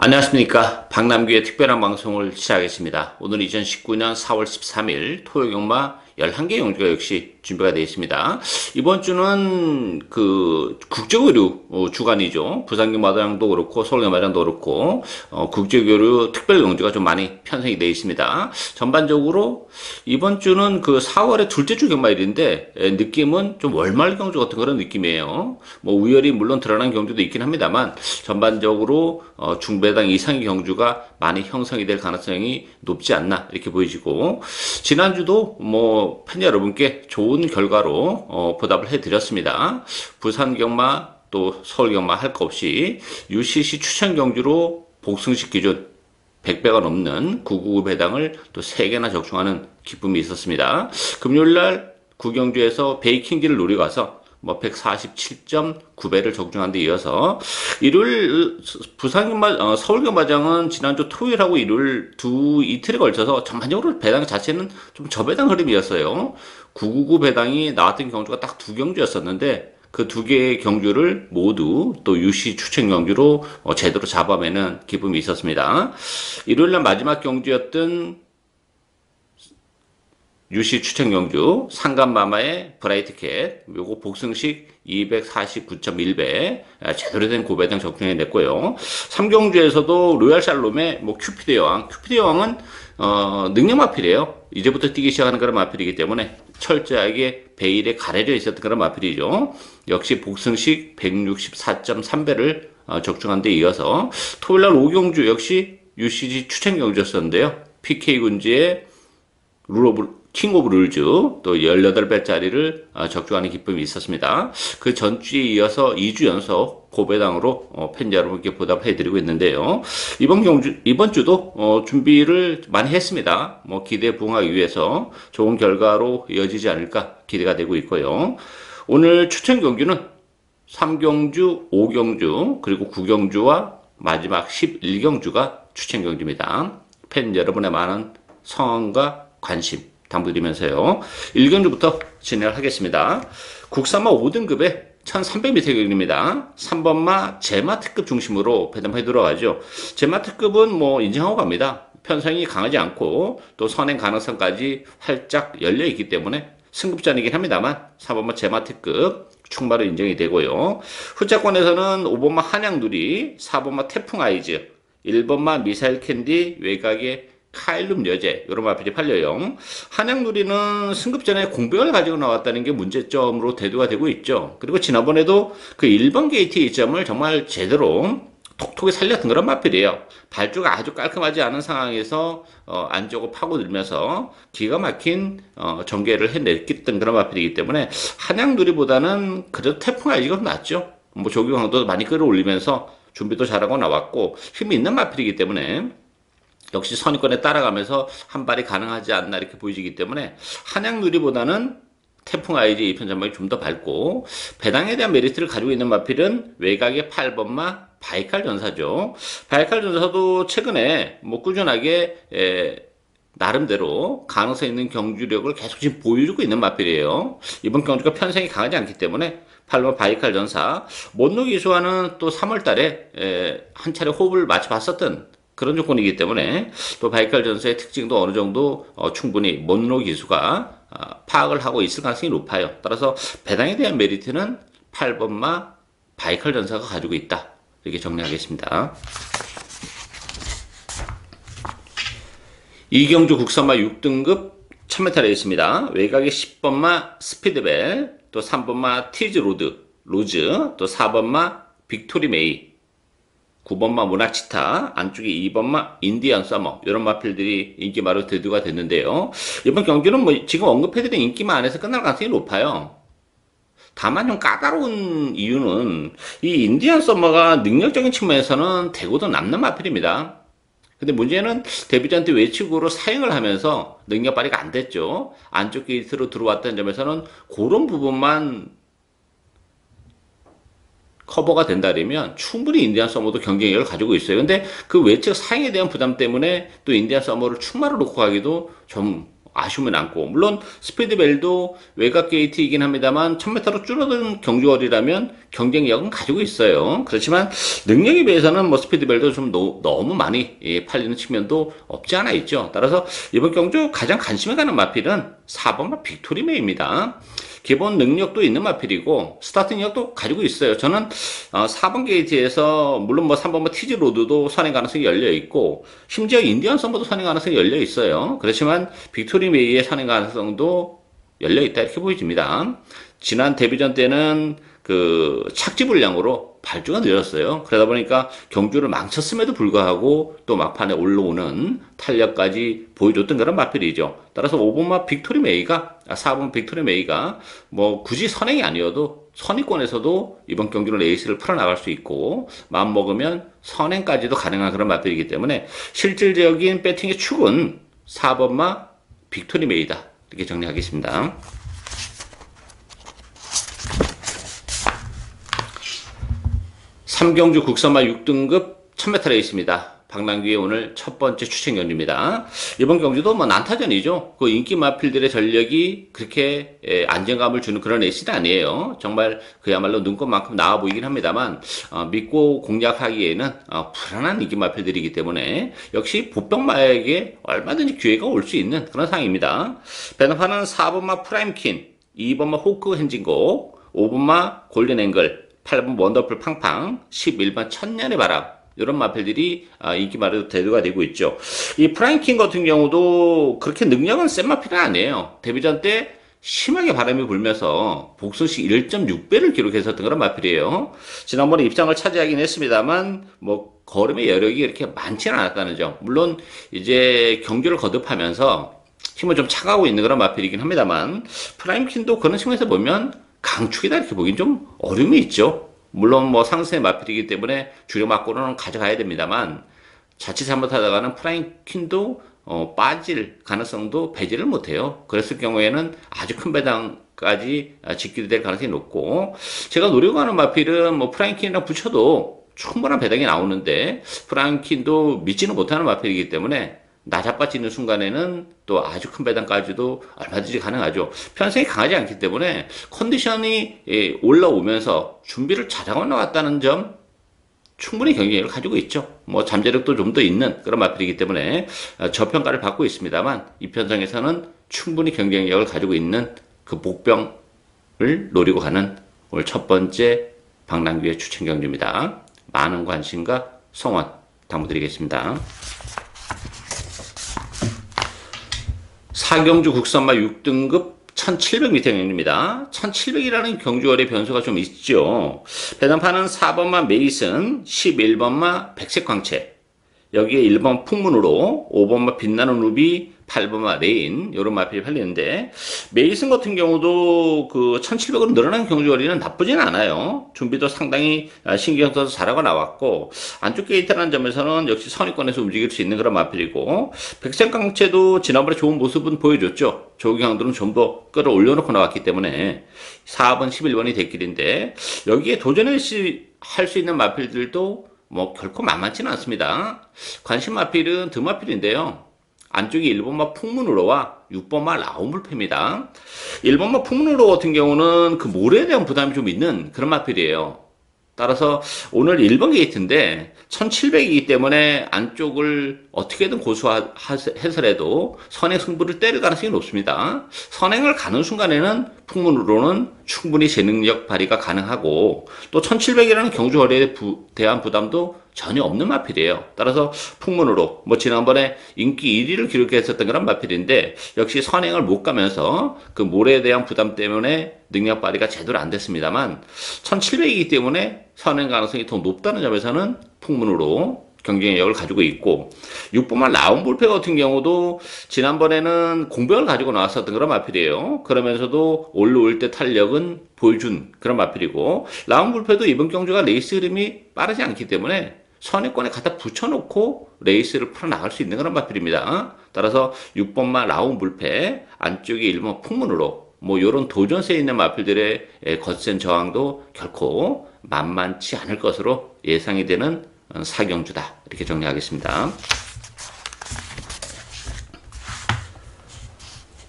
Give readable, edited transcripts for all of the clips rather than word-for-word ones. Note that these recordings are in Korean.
안녕하십니까. 박남규의 특별한 방송을 시작하겠습니다. 오늘 2019년 4월 13일 토요경마 11개 용주가 역시 준비가 되어 있습니다. 이번 주는 국제교류 주간이죠. 부산경마장도 그렇고 서울경마장도 그렇고 국제교류 특별 용주가 좀 많이 편성이 되어 있습니다. 전반적으로 이번 주는 4월의 둘째 주 경마일인데 느낌은 좀 월말 경주 같은 그런 느낌이에요. 뭐 우열이 물론 드러난 경주도 있긴 합니다만 전반적으로 중배당 이상의 경주가 많이 형성이 될 가능성이 높지 않나 이렇게 보여지고, 지난주도 팬 여러분께 좋은 결과로 보답을 해드렸습니다. 부산 경마 또 서울 경마 할 거 없이 UCC 추천 경주로 복승식 기준 100배가 넘는 999 배당을 또 3개나 적중하는 기쁨이 있었습니다. 금요일날 구경주에서 베이킹기를 노리고 가서 147.9배를 적중한 데 이어서 일요일 부산경마 서울경마장은 지난주 토요일하고 일요일 이틀에 걸쳐서 전반적으로 배당 자체는 좀 저배당 흐름이었어요. 999 배당이 나왔던 경주가 딱 2경주였었는데 그 2개의 경주를 모두 또 UC 추천 경주로 제대로 잡아내는 기쁨이 있었습니다. 일요일날 마지막 경주였던 UC 추천 경주 상간마마의 브라이트캣, 요거 복승식 249.1배 제대로 된 고배당 적중해 냈고요. 3경주에서도 로얄샬롬의 큐피드 여왕은 능력 마필이에요. 이제부터 뛰기 시작하는 그런 마필이기 때문에 철저하게 베일에 가려져 있었던 그런 마필이죠. 역시 복승식 164.3배를 적중한 데 이어서 토요일날 5경주 역시 UCG 추천 경주였었는데요. PK군지의 킹 오브 룰즈 또 18배짜리를 적중하는 기쁨이 있었습니다. 그 전주에 이어서 2주 연속 고배당으로 팬 여러분께 보답을 해드리고 있는데요. 이번 주도 준비를 많이 했습니다. 기대에 부응하기 위해서 좋은 결과로 이어지지 않을까 기대가 되고 있고요. 오늘 추천 경주는 3경주, 5경주, 그리고 9경주와 마지막 11경주가 추천 경주입니다. 팬 여러분의 많은 성원과 관심 당부드리면서요. 1경주부터 진행을 하겠습니다. 국산마 5등급에 1300m 경기입니다. 3번마 제마 특급 중심으로 배당해 들어가죠. 제마 특급은 인정하고 갑니다. 편성이 강하지 않고 또 선행 가능성까지 활짝 열려 있기 때문에 승급전이긴 합니다만 3번마 제마 특급 충마로 인정이 되고요. 후차권에서는 5번마 한양누리, 4번마 태풍 아이즈, 1번마 미사일 캔디, 외곽의 카일룸 여제, 이런 마필이 팔려요. 한양누리는 승급전에 공백을 가지고 나왔다는 게 문제점으로 대두가 되고 있죠. 그리고 지난번에도 그 1번 게이트 2점을 정말 제대로 톡톡히 살렸던 그런 마필이에요. 발주가 아주 깔끔하지 않은 상황에서 안쪽을 파고들면서 기가 막힌 전개를 해냈던 그런 마필이기 때문에 한양누리보다는 그래도 태풍 아이즈가 낫죠. 조기광도 많이 끌어올리면서 준비도 잘하고 나왔고 힘이 있는 마필이기 때문에 역시 선입견에 따라가면서 한 발이 가능하지 않나 이렇게 보여지기 때문에 한양누리보다는 태풍 아이즈 2편 전망이 좀 더 밝고, 배당에 대한 메리트를 가지고 있는 마필은 외곽의 8번마 바이칼 전사죠. 바이칼 전사도 최근에 꾸준하게 나름대로 가능성 있는 경주력을 계속 지금 보여주고 있는 마필이에요. 이번 경주가 편성이 강하지 않기 때문에 8번 바이칼 전사, 못노 기수와는 또 3월 달에 한 차례 호흡을 맞춰봤었던 그런 조건이기 때문에 또 바이칼 전사의 특징도 어느 정도 충분히 못노 기수가 파악을 하고 있을 가능성이 높아요. 따라서 배당에 대한 메리트는 8번마 바이칼 전사가 가지고 있다, 이렇게 정리하겠습니다. 이경주 국산마 6등급 1000m 레이스입니다. 외곽에 10번마 스피드벨, 또 3번마 티즈 로즈, 또 4번마 빅토리 메이, 9번마 모나치타, 안쪽에 2번마 인디언 서머, 이런 마필들이 인기마로 대두가 됐는데요. 이번 경기는 지금 언급해드린 인기만 안에서 끝날 가능성이 높아요. 다만 좀 까다로운 이유는 이 인디언 서머가 능력적인 측면에서는 대고도 남는 마필입니다. 근데 문제는 데뷔전때 외측으로 사행을 하면서 능력 발휘가 안 됐죠. 안쪽 게이트로 들어왔던 점에서는 그런 부분만 커버가 된다면 충분히 인디안 서머도 경쟁력을 가지고 있어요. 근데 그 외측 사행에 대한 부담 때문에 또 인디안 서머를 충마로 놓고 가기도 좀 아쉬움이 남고, 물론 스피드벨도 외곽 게이트이긴 합니다만 1000m로 줄어든 경주거리라면 경쟁력은 가지고 있어요. 그렇지만 능력에 비해서는 뭐 스피드벨도 좀 너무 많이 팔리는 측면도 없지 않아 있죠. 따라서 이번 경주 가장 관심이 가는 마필은 4번 빅토리메이입니다. 기본 능력도 있는 마필이고 스타트 능력도 가지고 있어요. 저는 4번 게이트에서 물론 뭐 3번 티즈 로드도 선행 가능성이 열려 있고 심지어 인디언 썸버도 선행 가능성이 열려 있어요. 그렇지만 빅토리 메이의 선행 가능성도 열려 있다 이렇게 보여집니다. 지난 데뷔전 때는 그 착지 불량으로 발주가 늦었어요. 그러다 보니까 경주를 망쳤음에도 불구하고 또 막판에 올라오는 탄력까지 보여줬던 그런 마필이죠. 따라서 5번 빅토리 메이가 4번 빅토리 메이가 뭐 굳이 선행이 아니어도 선의권에서도 이번 경기로 레이스를 풀어나갈 수 있고 마음 먹으면 선행까지도 가능한 그런 마필이기 때문에 실질적인 배팅의 축은 4번마 빅토리 메이다 이렇게 정리하겠습니다. 3경주 국선마 6등급 1000m 레이스입니다. 박남규의 오늘 첫 번째 추천 경주입니다. 이번 경주도 뭐 난타전이죠. 그 인기 마필들의 전력이 그렇게 안정감을 주는 그런 레이스는 아니에요. 정말 그야말로 눈꽃만큼 나와 보이긴 합니다만 믿고 공략하기에는 불안한 인기 마필들이기 때문에 역시 보병마에게 얼마든지 기회가 올 수 있는 그런 상황입니다. 배너파는 4번마 프라임킨, 2번마 호크 hen진곡, 5번마 골든앵글, 8번 원더풀 팡팡, 11번 천년의 바람 이런 마필들이 인기 마필로 대두가 되고 있죠. 이 프라임킹 같은 경우도 그렇게 능력은 센 마필은 아니에요. 데뷔전 때 심하게 바람이 불면서 복선시 1.6배를 기록했었던 그런 마필이에요. 지난번에 입장을 차지하긴 했습니다만 뭐 걸음의 여력이 그렇게 많지는 않았다는 점. 물론 이제 경주를 거듭하면서 힘을 좀 차가고 있는 그런 마필이긴 합니다만 프라임킹도 그런 측면에서 보면 강축이다 이렇게 보긴 좀 어려움이 있죠. 물론 뭐 상승의 마필이기 때문에 주력 막고는 가져가야 됩니다만 자칫 잘못하다가는 프라임킨도 빠질 가능성도 배제를 못해요. 그랬을 경우에는 아주 큰 배당까지 짓게 될 가능성이 높고 제가 노려가는 마필은 뭐 프라임킨이랑 붙여도 충분한 배당이 나오는데 프라임킨도 믿지는 못하는 마필이기 때문에 나자빠지는 순간에는 또 아주 큰 배당까지도 얼마든지 가능하죠. 편성이 강하지 않기 때문에 컨디션이 올라오면서 준비를 잘하고 나왔다는 점 충분히 경쟁력을 가지고 있죠. 뭐 잠재력도 좀 더 있는 그런 마필이기 때문에 저평가를 받고 있습니다만 이 편성에서는 충분히 경쟁력을 가지고 있는 그 복병을 노리고 가는 오늘 첫 번째 박남규의 추천 경주입니다. 많은 관심과 성원 당부드리겠습니다. 4경주 국선마 6등급 1700m 경주입니다. 1700이라는 경주거리 변수가 좀 있죠. 배당판은 4번마 메이슨, 11번마 백색광채, 여기에 1번 풍문으로 5번마 빛나는 루비, 8번마 레인 이런 마필이 팔리는데 메이슨 같은 경우도 그 1700으로 늘어난 경주거리는 나쁘진 않아요. 준비도 상당히 신경 써서 잘하고 나왔고 안쪽 게이트라는 점에서는 역시 선의권에서 움직일 수 있는 그런 마필이고 백색광채도 지난번에 좋은 모습은 보여줬죠. 조경들은 좀 더 끌어올려놓고 나왔기 때문에 4번 11번이 됐길인데 여기에 도전할 수 있는 마필들도 뭐 결코 만만치는 않습니다. 관심 마필은 드마필인데요. 안쪽이 1번마 풍문으로와 6번마 라운불패입니다. 1번마 풍문으로 같은 경우는 그 모래에 대한 부담이 좀 있는 그런 마필이에요. 따라서 오늘 1번 게이트인데 1700이기 때문에 안쪽을 어떻게든 고수해서라도 선행 승부를 때릴 가능성이 높습니다. 선행을 가는 순간에는 풍문으로는 충분히 재능력 발휘가 가능하고 또 1700이라는 경주거리에 대한 부담도 전혀 없는 마필이에요. 따라서 풍문으로 뭐 지난번에 인기 1위를 기록했었던 그런 마필인데 역시 선행을 못 가면서 그 모래에 대한 부담 때문에 능력 발휘가 제대로 안 됐습니다만 1700이기 때문에 선행 가능성이 더 높다는 점에서는 풍문으로 경쟁력을 가지고 있고 6번만 라운볼페 같은 경우도 지난번에는 공병을 가지고 나왔었던 그런 마필이에요. 그러면서도 올라올 때 탄력은 보여준 그런 마필이고 라운볼페도 이번 경주가 레이스 흐름이 빠르지 않기 때문에 선행권에 갖다 붙여놓고 레이스를 풀어나갈 수 있는 그런 마필입니다. 따라서 6번만 라운볼페 안쪽에 1번 풍문으로 뭐 이런 도전세에 있는 마필들의 거센 저항도 결코 만만치 않을 것으로 예상이 되는 사경주다 이렇게 정리하겠습니다.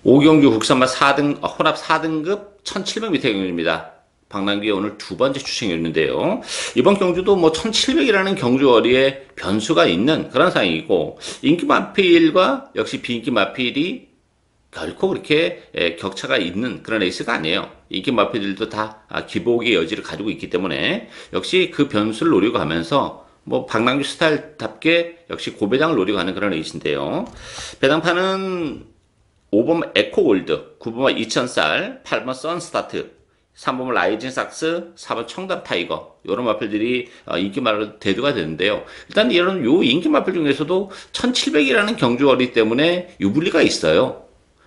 오경주 국산마 4등, 혼합 4등급 1700m 경주입니다. 박남규의 오늘 두 번째 추천이었는데요. 이번 경주도 뭐 1700이라는 경주거리에 변수가 있는 그런 상황이고, 인기 마필과 역시 비인기 마필이 결코 그렇게 격차가 있는 그런 레이스가 아니에요. 인기 마필들도 다 기복의 여지를 가지고 있기 때문에 역시 그 변수를 노리고 가면서 뭐 박남규 스타일답게 역시 고배당을 노리고 가는 그런 레이스인데요. 배당판은 5번 에코골드, 9번 2000쌀, 8번 선스타트, 3번 라이징 삭스, 4번 청담 타이거, 이런 마필들이 인기 마필 대두가 되는데요. 일단 이런 요 인기 마필 중에서도 1700이라는 경주거리 때문에 유불리가 있어요.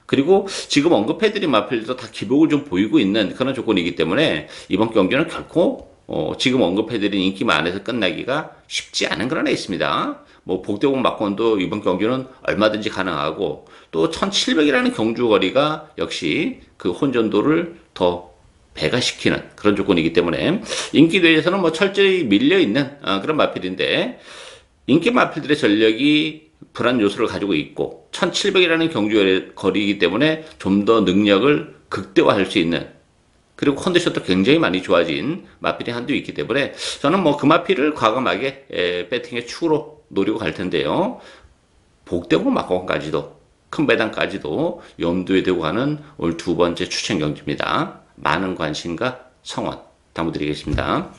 그리고 지금 언급해드린 마필도 다 기복을 좀 보이고 있는 그런 조건이기 때문에 이번 경기는 결코 지금 언급해드린 인기만 안에서 끝나기가 쉽지 않은 그런 레이스입니다. 뭐 복대공 막권도 이번 경기는 얼마든지 가능하고, 또 1700이라는 경주거리가 역시 그 혼전도를 더 배가시키는 그런 조건이기 때문에 인기대회에서는 뭐 철저히 밀려있는 그런 마필인데, 인기 마필들의 전력이 불안 요소를 가지고 있고 1700이라는 경주거리이기 때문에 좀 더 능력을 극대화할 수 있는, 그리고 컨디션도 굉장히 많이 좋아진 마필이 한두 있기 때문에 저는 뭐 그 마필을 과감하게 배팅의 축으로 노리고 갈 텐데요. 복대고 막공까지도 큰 배당까지도 염두에 두고 가는 오늘 두 번째 추천 경기입니다. 많은 관심과 성원 당부드리겠습니다.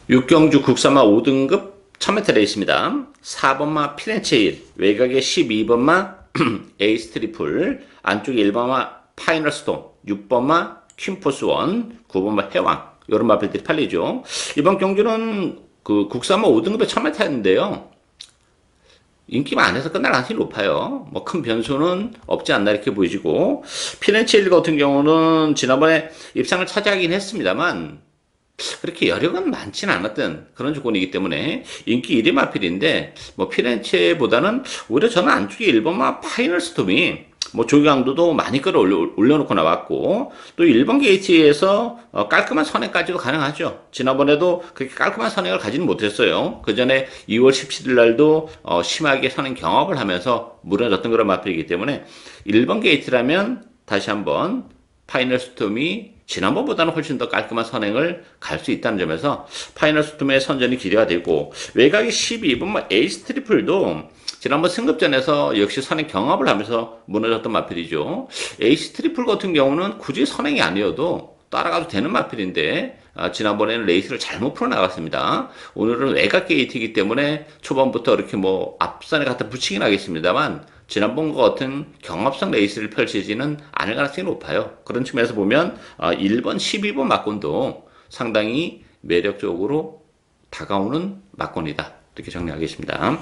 6경주 국산마 5등급 1000m 레이스입니다. 4번마 피렌체 1, 외곽에 12번마 에이스 트리플, 안쪽에 1번마 파이널 스톰, 6번마 퀸포스 1, 9번마 해왕, 이런 마필들이 팔리죠. 이번 경주는 그 국산마 5등급의 1000m였는데요. 인기만 안에서 끝날 가능성이 높아요. 뭐 큰 변수는 없지 않나 이렇게 보이시고, 피렌체 1 같은 경우는 지난번에 입상을 차지하긴 했습니다만 그렇게 여력은 많지는 않았던 그런 조건이기 때문에 인기 1위 마필인데, 뭐 피렌체보다는 오히려 저는 안쪽에 1번마 파이널 스톰이 뭐 조기강도도 많이 올려놓고 나왔고, 또 1번 게이트에서 깔끔한 선행까지도 가능하죠. 지난번에도 그렇게 깔끔한 선행을 가지는 못했어요. 그 전에 2월 17일 날도 심하게 선행 경합을 하면서 무너졌던 그런 마필이기 때문에 1번 게이트라면 다시 한번 파이널 스톰이 지난번보다는 훨씬 더 깔끔한 선행을 갈 수 있다는 점에서 파이널 스톰의 선전이 기대가 되고, 외곽이 12번 에이스 트리플도 지난번 승급전에서 역시 선행 경합을 하면서 무너졌던 마필이죠. 에이스 트리플 같은 경우는 굳이 선행이 아니어도 따라가도 되는 마필인데 지난번에는 레이스를 잘못 풀어나갔습니다. 오늘은 외곽 게이트이기 때문에 초반부터 이렇게 뭐 앞선에 갖다 붙이긴 하겠습니다만 지난번과 같은 경합성 레이스를 펼치지는 않을 가능성이 높아요. 그런 측면에서 보면 1번, 12번 막권도 상당히 매력적으로 다가오는 막권이다, 이렇게 정리하겠습니다.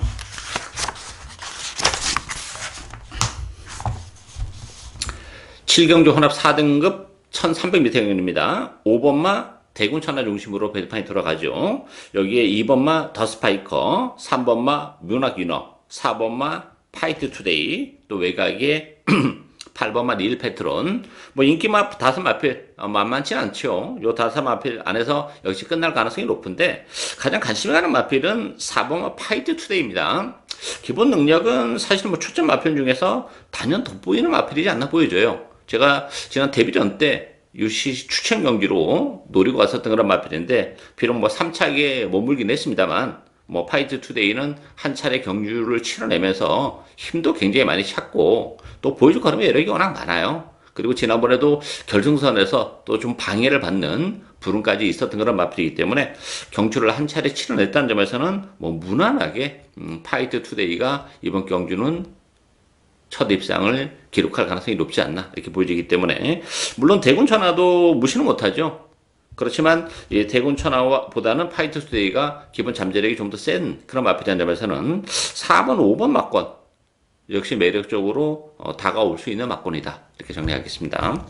칠경주 혼합 4등급 1300m 경주입니다. 5번마 대군 천하 중심으로 배드판이 들어가죠. 여기에 2번마 더 스파이커, 3번마 뮤낙 위너, 4번마 파이트 투데이, 또 외곽에 8번마 릴 패트론. 뭐 인기마 다섯 마필 만만치 않죠. 요 다섯 마필 안에서 역시 끝날 가능성이 높은데, 가장 관심이 가는 마필은 4번마 파이트 투데이입니다. 기본 능력은 사실 뭐 초점 마필 중에서 단연 돋보이는 마필이지 않나 보여져요. 제가 지난 데뷔전 때 UC 추천 경기로 노리고 왔었던 그런 마필인데, 비록 뭐 3차기에 머물긴 했습니다만 뭐 파이트 투데이는 한 차례 경주를 치러내면서 힘도 굉장히 많이 찼고, 또 보여줄 거라면 여력이 워낙 많아요. 그리고 지난번에도 결승선에서 또 좀 방해를 받는 불운까지 있었던 그런 마필이기 때문에 경주를 한 차례 치러냈다는 점에서는 뭐 무난하게 파이트 투데이가 이번 경주는 첫 입상을 기록할 가능성이 높지 않나 이렇게 보여지기 때문에, 물론 대군 천하도 무시는 못하죠. 그렇지만 이 대군 천하보다는 파이트 투데이가 기본 잠재력이 좀 더 센 그런 마필이라는 점에서는 4번, 5번 막권 역시 매력적으로 다가올 수 있는 막권이다, 이렇게 정리하겠습니다.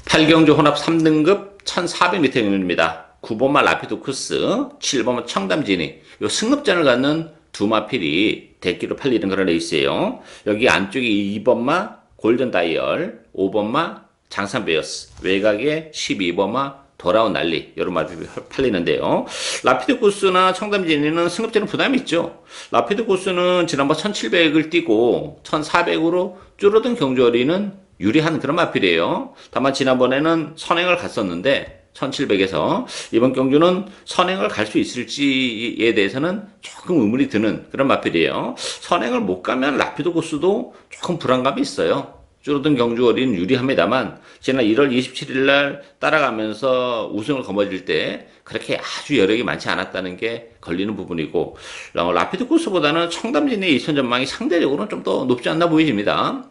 팔경주 혼합 3등급 1400m 경주입니다. 9번마 라피도쿠스, 7번마 청담진이, 요 승급전을 갖는 두 마필이 대기로 팔리는 그런 레이스예요. 여기 안쪽에 2번마 골든 다이얼, 5번마 장산베어스, 외곽에 12번마 돌아온 난리 이런 말이 팔리는데요. 라피드 코스나 청담진이는 승급제는 부담이 있죠. 라피드 코스는 지난번 1700을 뛰고 1400으로 줄어든 경주거리는 유리한 그런 마필이에요. 다만 지난번에는 선행을 갔었는데 1700에서 이번 경주는 선행을 갈 수 있을지에 대해서는 조금 의문이 드는 그런 마필이에요. 선행을 못 가면 라피드 코스도 조금 불안감이 있어요. 줄어든 경주거리는 유리합니다만 지난 1월 27일 날 따라가면서 우승을 거머쥘 때 그렇게 아주 여력이 많지 않았다는 게 걸리는 부분이고 라피드 코스보다는 청담진의 2천 전망이 상대적으로는 좀 더 높지 않나 보여집니다.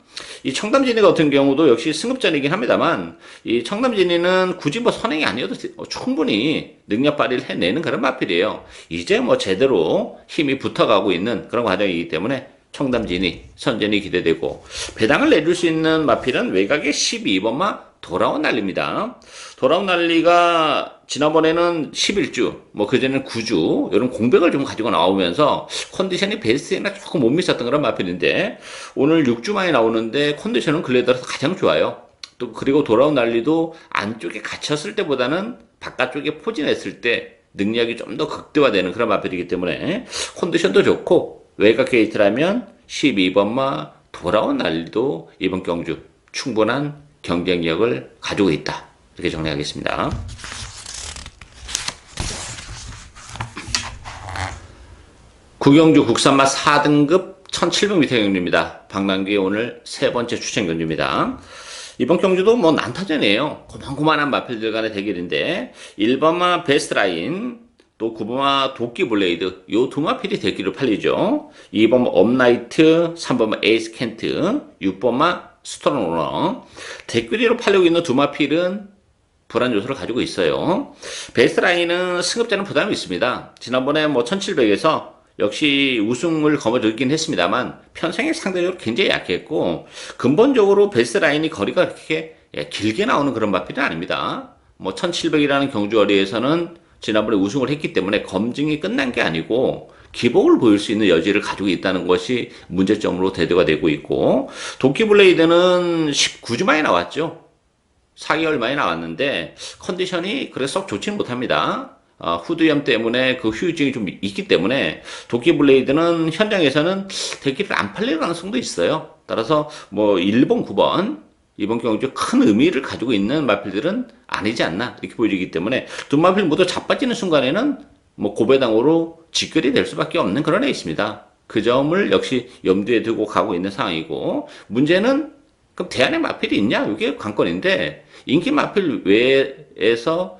이 청담진이 같은 경우도 역시 승급전이긴 합니다만 이 청담진이는 굳이 뭐 선행이 아니어도 충분히 능력 발휘를 해내는 그런 마필이에요. 이제 뭐 제대로 힘이 붙어가고 있는 그런 과정이기 때문에 청담진이 선전이 기대되고 배당을 내줄 수 있는 마필은 외곽의 12번마 돌아온 난리입니다. 돌아온 난리가 지난번에는 11주, 뭐 그전에는 9주 이런 공백을 좀 가지고 나오면서 컨디션이 베스트에나 조금 못 미쳤던 그런 마필인데 오늘 6주 만에 나오는데 컨디션은 근래 들어서 가장 좋아요. 또 그리고 돌아온 난리도 안쪽에 갇혔을 때보다는 바깥쪽에 포진했을 때 능력이 좀 더 극대화되는 그런 마필이기 때문에 컨디션도 좋고 외곽 게이트라면 12번마 돌아온 난리도 이번 경주 충분한 경쟁력을 가지고 있다. 이렇게 정리하겠습니다. 구경주 국산마 4등급 1700m 경주입니다. 방랑기의 오늘 세 번째 추천 경주입니다. 이번 경주도 뭐 난타전이에요. 고만고만한 마필들 간의 대결인데 1번마 베스트라인 또 9번마 도끼블레이드 요 두 마필이 대기로 팔리죠. 2번마 업나이트 3번마 에이스 켄트 6번마 스토너너 대끼리로 팔리고 있는 두 마필은 불안 요소를 가지고 있어요. 베스트라인은 승급자는 부담이 있습니다. 지난번에 뭐 1700에서 역시 우승을 거머쥐긴 했습니다만 편성이 상대적으로 굉장히 약했고 근본적으로 베스트라인이 거리가 그렇게 길게 나오는 그런 마필은 아닙니다. 뭐 1700이라는 경주거리에서는 지난번에 우승을 했기 때문에 검증이 끝난 게 아니고 기복을 보일 수 있는 여지를 가지고 있다는 것이 문제점으로 대두가 되고 있고 도끼블레이드는 19주 만에 나왔죠. 4개월 만에 나왔는데 컨디션이 그래서 썩 좋지는 못합니다. 후두염 때문에 그 후유증이 좀 있기 때문에 도끼블레이드는 현장에서는 대기를 안 팔릴 가능성도 있어요. 따라서 뭐 1번, 9번 이번 경주 큰 의미를 가지고 있는 마필들은 아니지 않나 이렇게 보여지기 때문에 두 마필 모두 자빠지는 순간에는 뭐 고배당으로 직결이 될 수밖에 없는 그런 애 있습니다. 그 점을 역시 염두에 두고 가고 있는 상황이고 문제는 그럼 대안의 마필이 있냐? 이게 관건인데 인기 마필 외에서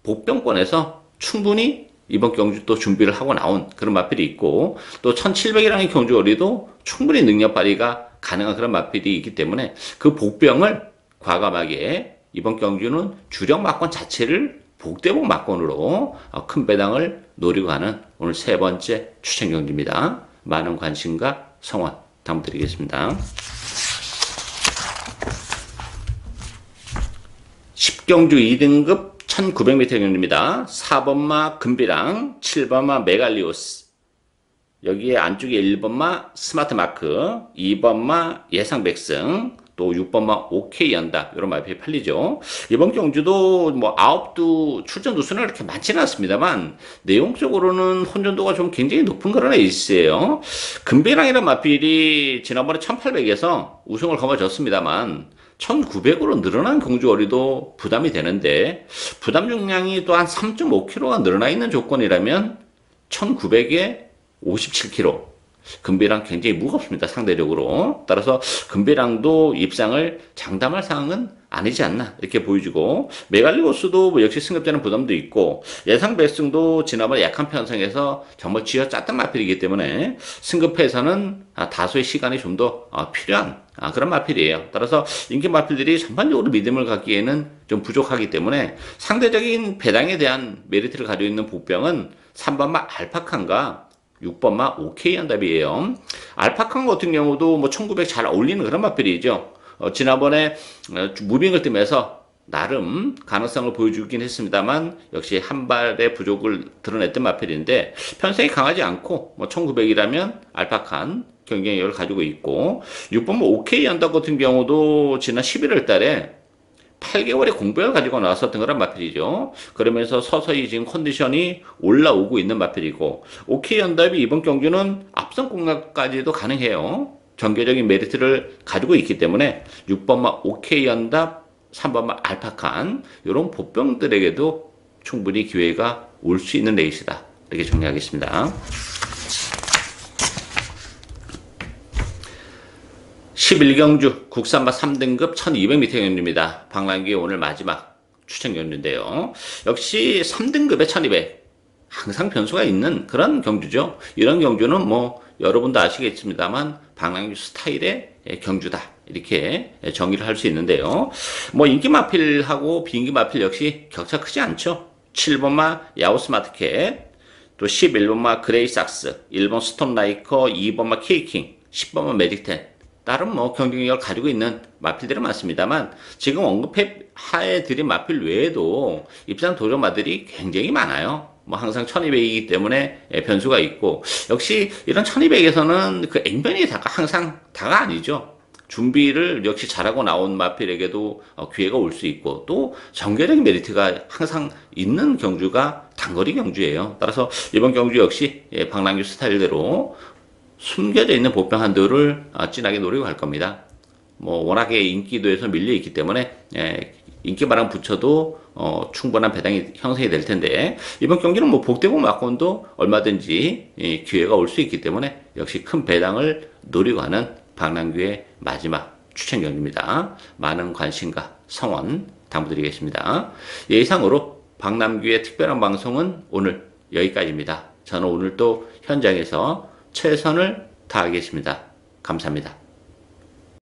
복병권에서 충분히 이번 경주 또 준비를 하고 나온 그런 마필이 있고 또 1700이라는 경주거리도 충분히 능력 발휘가 가능한 그런 마필이 있기 때문에 그 복병을 과감하게 이번 경주는 주력 막권 자체를 복대복 막권으로 큰 배당을 노리고 가는 오늘 세 번째 추천 경주입니다. 많은 관심과 성원 부탁드리겠습니다. 10경주 2등급 1900m 경주입니다. 4번마 금비랑 7번마 메갈리오스 여기에 안쪽에 1번마 스마트마크 2번마 예상백승 또 6번마 OK 연다 이런 마필이 팔리죠. 이번 경주도 뭐 아홉도 출전 두수는 그렇게 많지는 않습니다만 내용적으로는 혼전도가 좀 굉장히 높은 그런 에이스예요. 금비랑이라는 마필이 지난번에 1800에서 우승을 거머쥐었습니다만 1900으로 늘어난 경주거리도 부담이 되는데 부담 중량이 또 한 3.5kg가 늘어나 있는 조건이라면 1900에 57kg 금비랑 굉장히 무겁습니다. 상대적으로. 따라서 금비랑도 입상을 장담할 상황은 아니지 않나 이렇게 보여지고 메갈리오스도 뭐 역시 승급자는 부담도 있고 예상 배승도 지난번에 약한 편성에서 정말 쥐어짰던 마필이기 때문에 승급해서는 다소의 시간이 좀 더 필요한 그런 마필이에요. 따라서 인기 마필들이 전반적으로 믿음을 갖기에는 좀 부족하기 때문에 상대적인 배당에 대한 메리트를 가지고 있는 복병은 3번마 알파칸과 6번마 OK 연답이에요. 알파칸 같은 경우도 뭐 1900 잘 어울리는 그런 마필이죠. 지난번에 무빙을 뜨면서 나름 가능성을 보여주긴 했습니다만 역시 한 발의 부족을 드러냈던 마필인데 편성이 강하지 않고 뭐 1900이라면 알파칸 경쟁력을 가지고 있고 6번마 OK 연답 같은 경우도 지난 11월 달에 8개월의 공백을 가지고 나왔었던 그런 마필이죠. 그러면서 서서히 지금 컨디션이 올라오고 있는 마필이고, OK 연답이 이번 경주는 앞선 공략까지도 가능해요. 전개적인 메리트를 가지고 있기 때문에 6번마 OK 연답, 3번마 알파칸 이런 보병들에게도 충분히 기회가 올 수 있는 레이스다. 이렇게 정리하겠습니다. 11경주 국산마 3등급 1200m 경주입니다. 박람기 오늘 마지막 추천 경주인데요. 역시 3등급에 1200 항상 변수가 있는 그런 경주죠. 이런 경주는 뭐 여러분도 아시겠습니다만 박람기 스타일의 경주다. 이렇게 정의를 할 수 있는데요. 뭐 인기 마필하고 비인기 마필 역시 격차 크지 않죠. 7번마 야오스마트캣, 또 11번마 그레이삭스, 1번 스톰라이커, 2번마 케이킹, 10번마 매직텐. 다른 뭐 경쟁력을 가지고 있는 마필들은 많습니다만 지금 언급해 드린 마필 외에도 입상 도전마들이 굉장히 많아요. 뭐 항상 1200이기 때문에 변수가 있고, 역시 이런 1200에서는 그 앵변이 다가 항상 다가 아니죠. 준비를 역시 잘하고 나온 마필에게도 기회가 올 수 있고, 또 전개적인 메리트가 항상 있는 경주가 단거리 경주예요. 따라서 이번 경주 역시 박남규 스타일대로 숨겨져 있는 보병 한도를 진하게 노리고 갈 겁니다. 뭐 워낙에 인기도에서 밀려 있기 때문에 인기바람 붙여도 충분한 배당이 형성이 될 텐데, 이번 경기는 뭐 복대고 막건도 얼마든지 기회가 올 수 있기 때문에 역시 큰 배당을 노리고 하는 박남규의 마지막 추천 경기입니다. 많은 관심과 성원 당부드리겠습니다. 이상으로 박남규의 특별한 방송은 오늘 여기까지입니다. 저는 오늘 또 현장에서 최선을 다하겠습니다. 감사합니다.